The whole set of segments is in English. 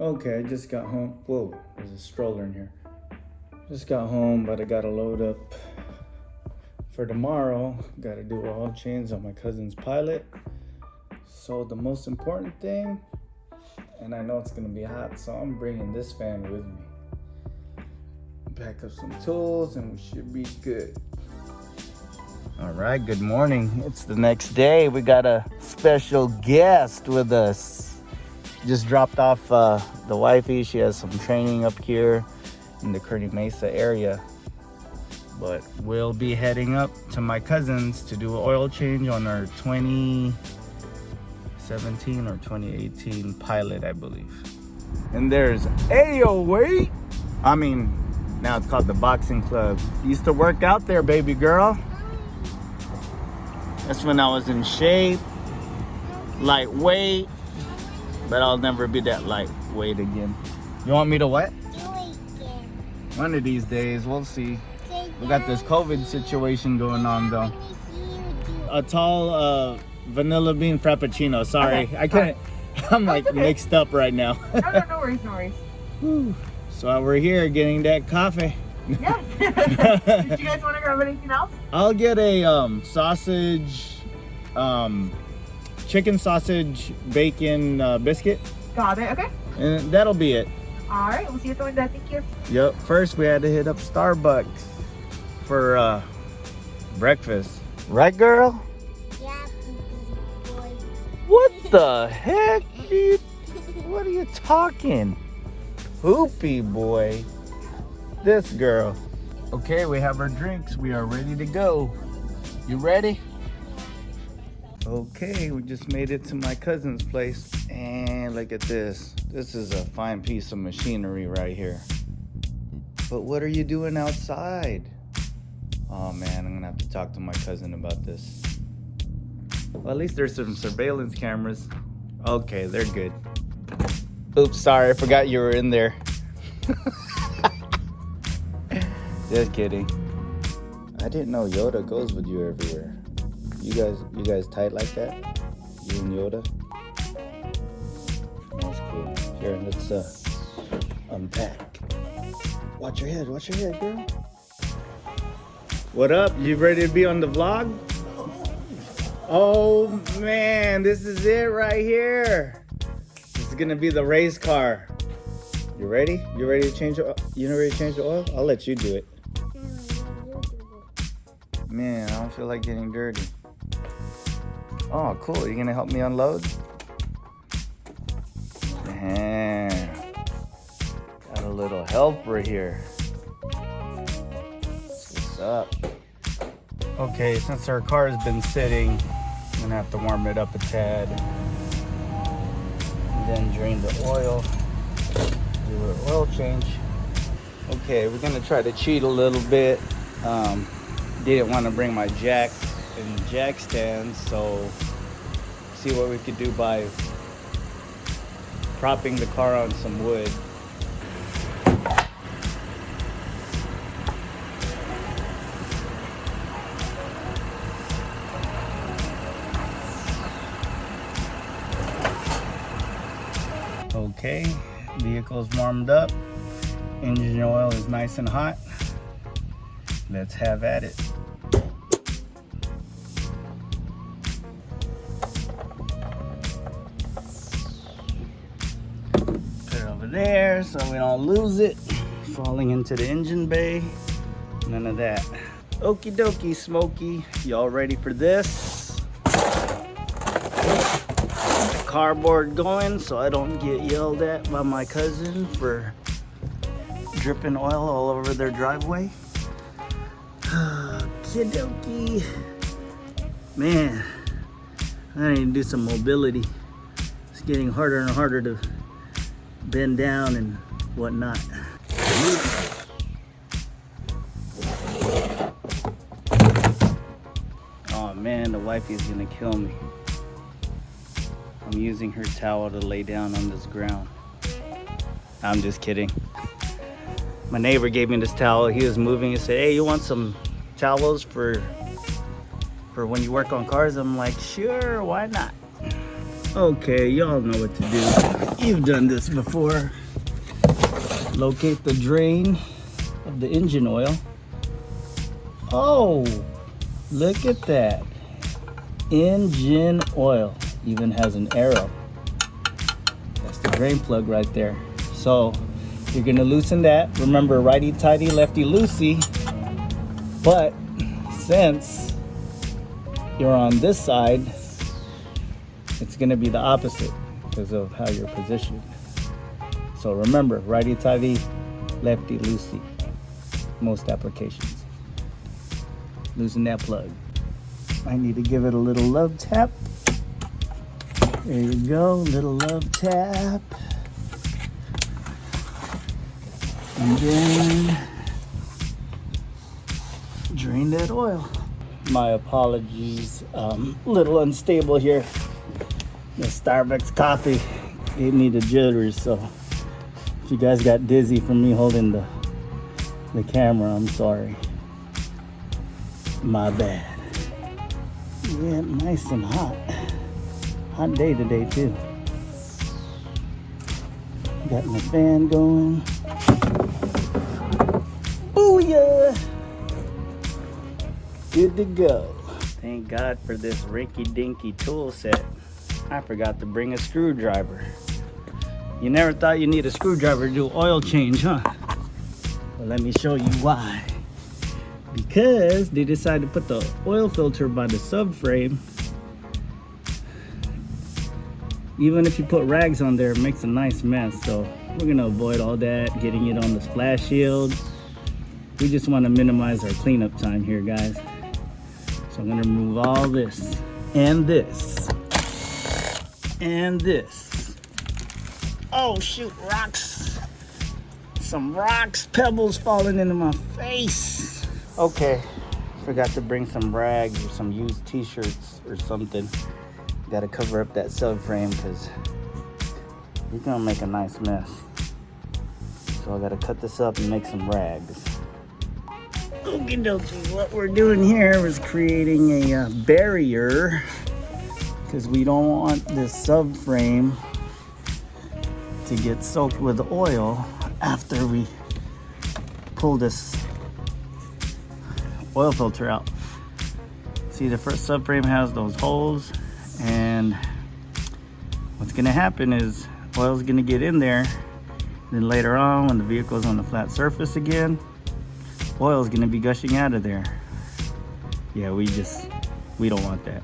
Okay, I just got home. Whoa, there's a stroller in here. Just got home, but I gotta load up for tomorrow. Gotta do oil change on my cousin's Pilot. So the most important thing, and I know it's gonna be hot, so I'm bringing this fan with me. Pack up some tools and we should be good. All right, good morning. It's the next day. We got a special guest with us. Just dropped off the wifey. She has some training up here in the Kearney Mesa area. But we'll be heading up to my cousin's to do an oil change on our 2017 or 2018 Pilot, I believe. And there's Ayo, I mean, now it's called the Boxing Club. Used to work out there, baby girl. That's when I was in shape, lightweight, but I'll never be that lightweight again. You want me to what? One of these days, we'll see. We got this COVID situation going on though. A tall vanilla bean frappuccino. Sorry, okay. I couldn't. I'm like okay. Mixed up right now. No worries, no worries. Whew. So we're here getting that coffee. Yeah. Did you guys want to grab anything else? I'll get a sausage, chicken sausage bacon biscuit. Got it. Okay. And that'll be it. All right. We'll see you at the window. Thank you. Yep. First, we had to hit up Starbucks for breakfast. Right, girl? Yeah, boy. What the heck, dude? What are you talking? Poopy boy. This girl. Okay, we have our drinks. We are ready to go. You ready? Okay, we just made it to my cousin's place. And look at this. This is a fine piece of machinery right here. But what are you doing outside? Oh man, I'm gonna have to talk to my cousin about this. Well, at least there's some surveillance cameras. Okay, they're good. Oops, sorry, I forgot you were in there. Just kidding. I didn't know Yoda goes with you everywhere. You guys tight like that? You and Yoda? That's cool. Here, let's unpack. Watch your head, girl. What up? You ready to be on the vlog? Oh man, this is it right here. This is gonna be the race car. You ready? You ready to change the oil? You ready to change the oil? I'll let you do it. Man, I don't feel like getting dirty. Oh, cool. You gonna help me unload? Yeah. Got a little helper here. What's up? Okay, since our car has been sitting, I'm gonna have to warm it up a tad. And then drain the oil. Do an oil change. Okay, we're gonna try to cheat a little bit. Didn't want to bring my jack and jack stands, so see what we could do by propping the car on some wood. Okay, vehicle's warmed up. Engine oil is nice and hot. Let's have at it. Put it over there so we don't lose it. Falling into the engine bay. None of that. Okie dokie, Smokey. Y'all ready for this? Cardboard going so I don't get yelled at by my cousin for dripping oil all over their driveway. Okie dokie. Man, I need to do some mobility. It's getting harder and harder to bend down and whatnot. Oh man, the wifey's gonna kill me. I'm using her towel to lay down on this ground. I'm just kidding. My neighbor gave me this towel. He was moving. He said, "Hey, you want some towels for when you work on cars?" I'm like, "Sure, why not?" Okay, y'all know what to do. You've done this before. Locate the drain of the engine oil. Oh, look at that. Engine oil even has an arrow. That's the drain plug right there. So you're gonna loosen that. Remember, righty tighty, lefty loosey. But since you're on this side, it's gonna be the opposite because of how you're positioned. So remember, righty tighty, lefty loosey. Most applications. Loosen that plug. I need to give it a little love tap. There you go, little love tap. And then drain that oil. My apologies, little unstable here. The Starbucks coffee gave me the jitters, so if you guys got dizzy from me holding the camera, I'm sorry. My bad. Yeah, nice and hot. Hot day today too. Got my fan going. Booyah! Good to go. Thank God for this rinky-dinky tool set. I forgot to bring a screwdriver. You never thought you need a screwdriver to do oil change, huh? Well, let me show you why. Because they decided to put the oil filter by the subframe. Even if you put rags on there, it makes a nice mess. So we're gonna avoid all that, getting it on the splash shield. We just want to minimize our cleanup time here, guys. So I'm gonna remove all this and this and this. Oh shoot, rocks. Some rocks, pebbles falling into my face. Okay, forgot to bring some rags or some used t-shirts or something. Gotta cover up that subframe because you're gonna make a nice mess. So I gotta cut this up and make some rags. Okie dokie, what we're doing here is creating a barrier because we don't want this subframe to get soaked with oil after we pull this oil filter out. See, the first subframe has those holes, and what's gonna happen is oil's gonna get in there, then later on when the vehicle's on the flat surface again, oil's gonna be gushing out of there. Yeah, we don't want that.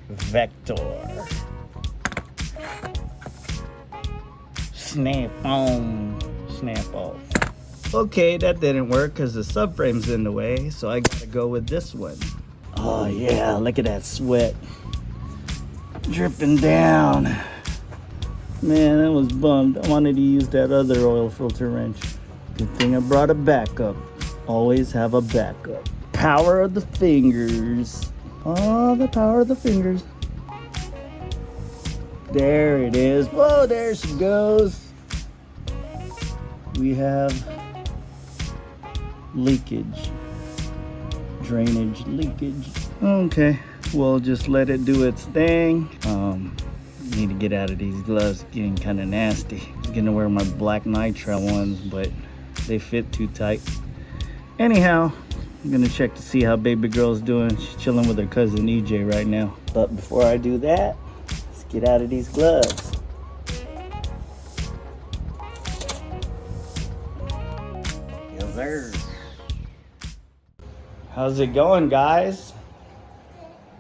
Vector. Snap on, snap off. Okay, that didn't work because the subframe's in the way, so I gotta go with this one. Oh yeah, look at that sweat dripping down. Man, I was bummed. I wanted to use that other oil filter wrench. Good thing I brought a backup. Always have a backup. Power of the fingers. Oh, the power of the fingers. There it is. Whoa, there she goes. We have leakage. Drainage leakage. Okay, we'll just let it do its thing. Need to get out of these gloves, getting kind of nasty. I'm gonna wear my black nitrile ones, but they fit too tight. Anyhow, I'm gonna check to see how baby girl's doing. She's chilling with her cousin EJ right now. But before I do that, let's get out of these gloves. Yes, sir. How's it going, guys?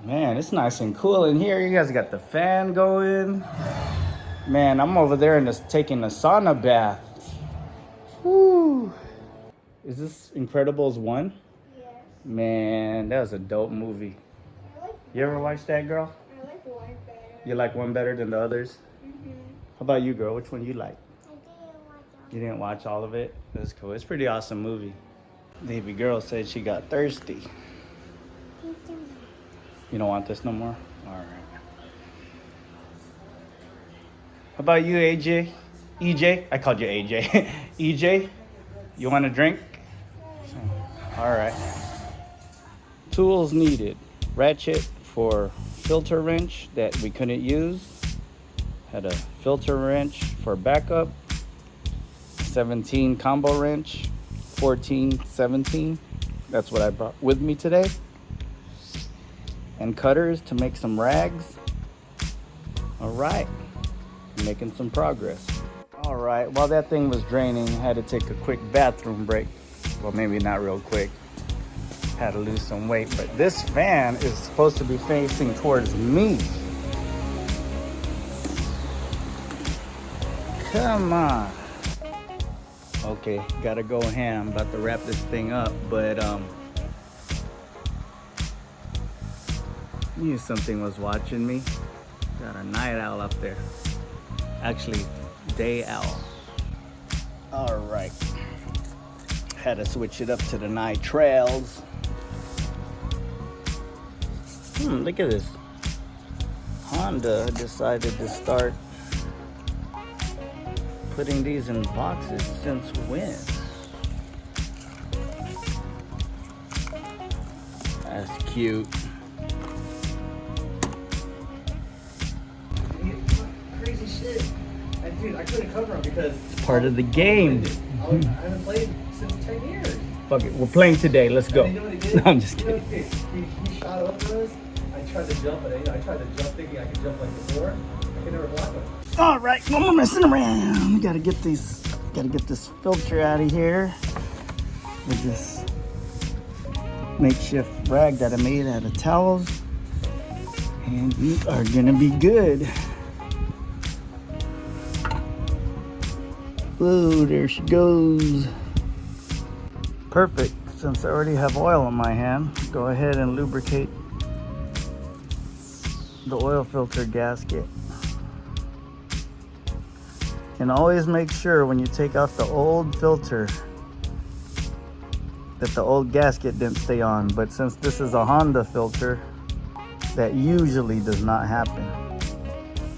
Man, it's nice and cool in here. You guys got the fan going. Man, I'm over there and just taking a sauna bath. Woo! Is this Incredibles 1? Yes. Man, that was a dope movie. You ever watch that, girl? I like one better. You like one better than the others? Mm-hmm. How about you, girl? Which one you like? I didn't watch You didn't watch all of it? That's cool. It's a pretty awesome movie. Baby girl said she got thirsty. You don't want this no more? All right. How about you, AJ? EJ? I called you AJ. EJ, you want a drink? All right. Tools needed. ratchet for filter wrench that we couldn't use. Had a filter wrench for backup. 17 combo wrench. 14, 17. That's what I brought with me today. And cutters to make some rags. All right, making some progress. All right, while that thing was draining, I had to take a quick bathroom break. Well, maybe not real quick. Had to lose some weight, but this fan is supposed to be facing towards me. Come on. Okay, gotta go ham. About to wrap this thing up, but knew something was watching me. Got a night owl up there. Actually, day owl. All right. Had to switch it up to the night trails. Look at this. Honda decided to start putting these in boxes since when? That's cute. Crazy shit. Dude, I couldn't cover them because It's part of the game. I haven't played since 10 years. Fuck it, we're playing today. Let's go. And you know what he did? No, I'm just You know kidding. what he did? He shot over us. I tried to jump, but I tried to jump thinking I could jump like before. I could never block him. All right, no more messing around. We gotta get this filter out of here with this makeshift rag that I made out of towels, and we are gonna be good. Whoa, there she goes. Perfect. Since I already have oil in my hand, go ahead and lubricate the oil filter gasket. And always make sure when you take off the old filter that the old gasket didn't stay on. But since this is a Honda filter, that usually does not happen.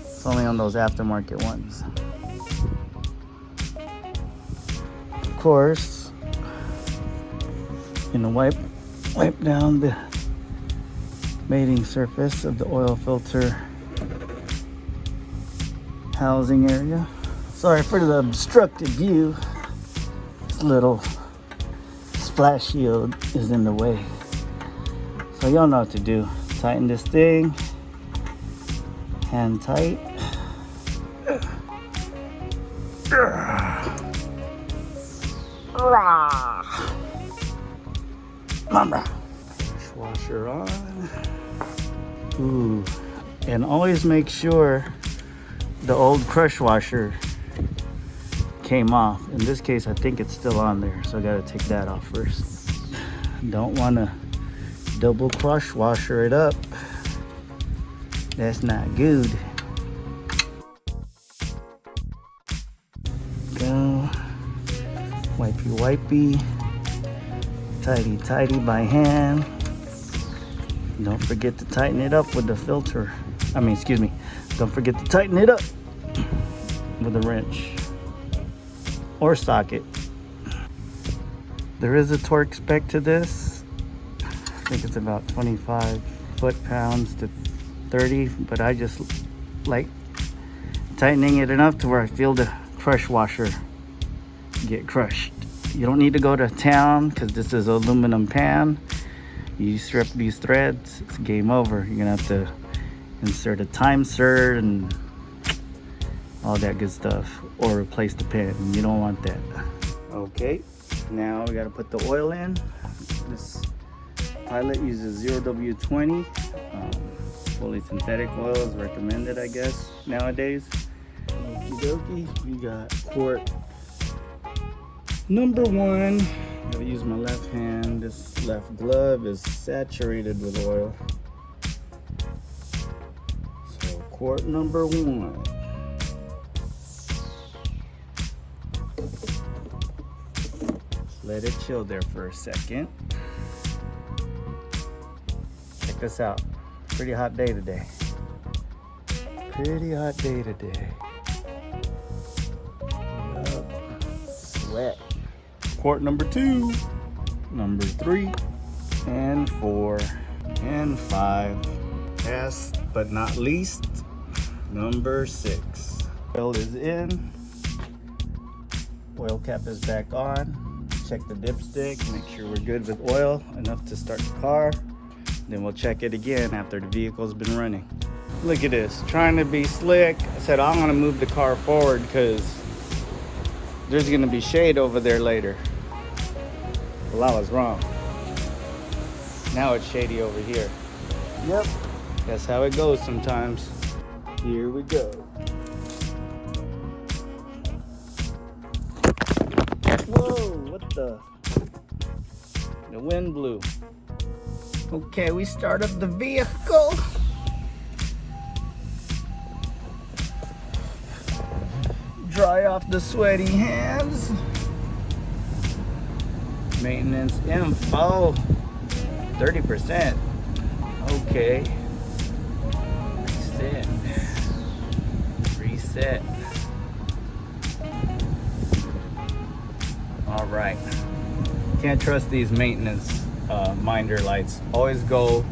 It's only on those aftermarket ones. Of course, you know, wipe down the mating surface of the oil filter housing area. Sorry for the obstructed view. This little splash shield is in the way. So y'all know what to do. Tighten this thing. Hand tight. Mama. Washer on. Ooh. And always make sure the old crush washer came off. In this case, I think it's still on there, so I gotta take that off first. Don't wanna double crush washer it up. That's not good. Go. Wipey wipey. Tidy tidy by hand. Don't forget to tighten it up with the filter. Don't forget to tighten it up with a wrench or socket. There is a torque spec to this. I think it's about 25 foot-pounds to 30, but I just like tightening it enough to where I feel the crush washer get crushed. You don't need to go to town because this is an aluminum pan. You strip these threads, it's game over. You're gonna have to insert a time cert and all that good stuff, or replace the pan. You don't want that. Okay, now we gotta put the oil in. This Pilot uses 0W20. Fully synthetic oil is recommended, I guess, nowadays. Okie dokie, we got quart number 1. Gotta use my left hand. This left glove is saturated with oil. So quart number 1. Let it chill there for a second. Check this out. Pretty hot day today. Pretty hot day today. Yup. Sweat. Quart number 2, number 3, and 4. And 5. Last but not least, number 6. Oil is in. Oil cap is back on. Check the dipstick, make sure we're good with oil, enough to start the car. Then we'll check it again after the vehicle's been running. Look at this, trying to be slick. I said I'm gonna move the car forward because there's gonna be shade over there later. Well, I was wrong. Now it's shady over here. Yep, that's how it goes sometimes. Here we go. Whoa, what the? The wind blew. Okay, we start up the vehicle. Dry off the sweaty hands. Maintenance info, 30%. Okay. Reset. Reset. All right. Can't trust these maintenance minder lights. Always go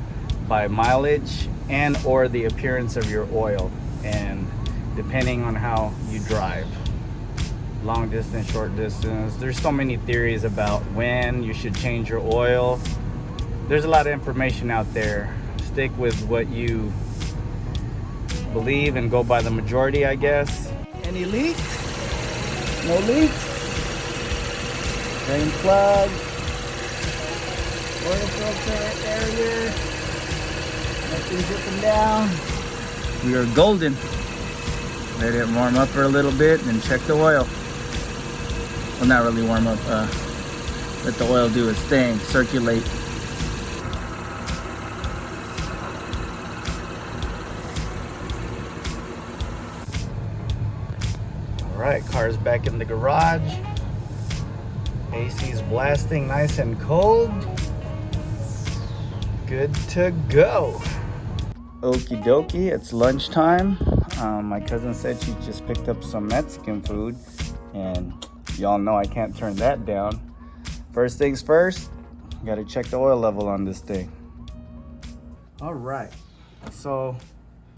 by mileage and or the appearance of your oil, and depending on how you drive. Long distance, short distance. There's so many theories about when you should change your oil. There's a lot of information out there. Stick with what you believe and go by the majority, I guess. Any leaks? No leaks? Drain plug. Oil filter area. Nothing dripping down. We are golden. Let it warm up for a little bit and check the oil. Well, not really warm up. Let the oil do its thing, circulate. All right, car's back in the garage. AC's blasting nice and cold. Good to go. Okie dokie, it's lunchtime. My cousin said she just picked up some Mexican food, and y'all know I can't turn that down. First things first, gotta check the oil level on this thing. All right, so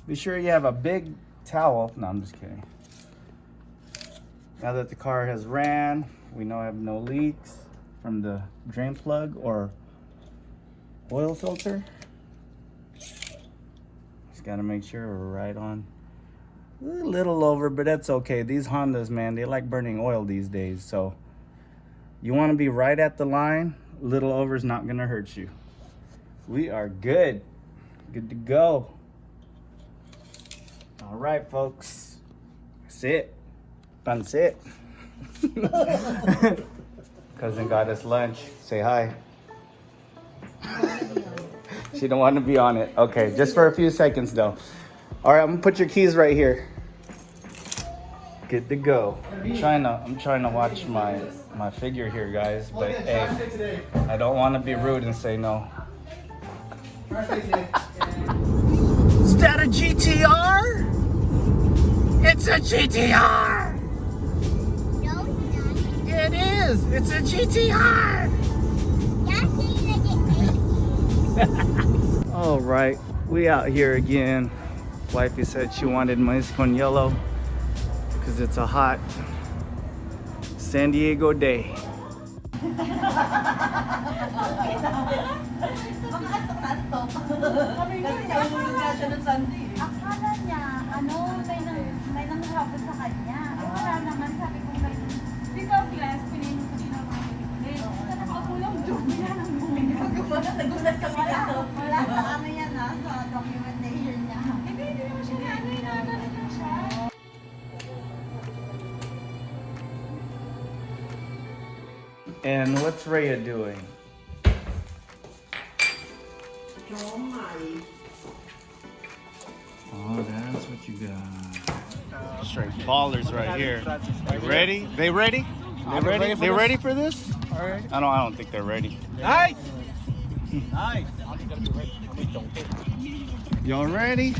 be sure you have a big towel. No, I'm just kidding. Now that the car has ran, we know I have no leaks from the drain plug or oil filter. Just gotta make sure we're right on. A little over, but that's okay. These Hondas, man, they like burning oil these days. So you want to be right at the line. A little over is not gonna hurt you. We are good. Good to go. All right, folks. That's it. That's it. Cousin got us lunch. Say hi. She don't want to be on it. Okay, just for a few seconds though. All right, I'm gonna put your keys right here. Good to go. I'm trying to watch my figure here, guys. But hey, I don't want to be rude and say no. Is that a GTR? It's a GTR. No, it's not. It is. It's a GTR. All right, we out here again. Wifey said she wanted mais con yellow because it's a hot San Diego day. Akala niya, may nanghapon sa kanya. Eh, wala naman, sabi ko may... Because last pinili ko din ako ulit. Sa nakakulang job niya ng buhay. Nagulat kami dito. Wala sa ano yan sa documentation niya. Hindi naman siya inaano na siya. And what's Rhea doing? Oh, that's what you got. Straight ballers right here. You ready? They ready? They ready? They ready for this? All right. I don't think they're ready. Nice. Nice. Y'all ready?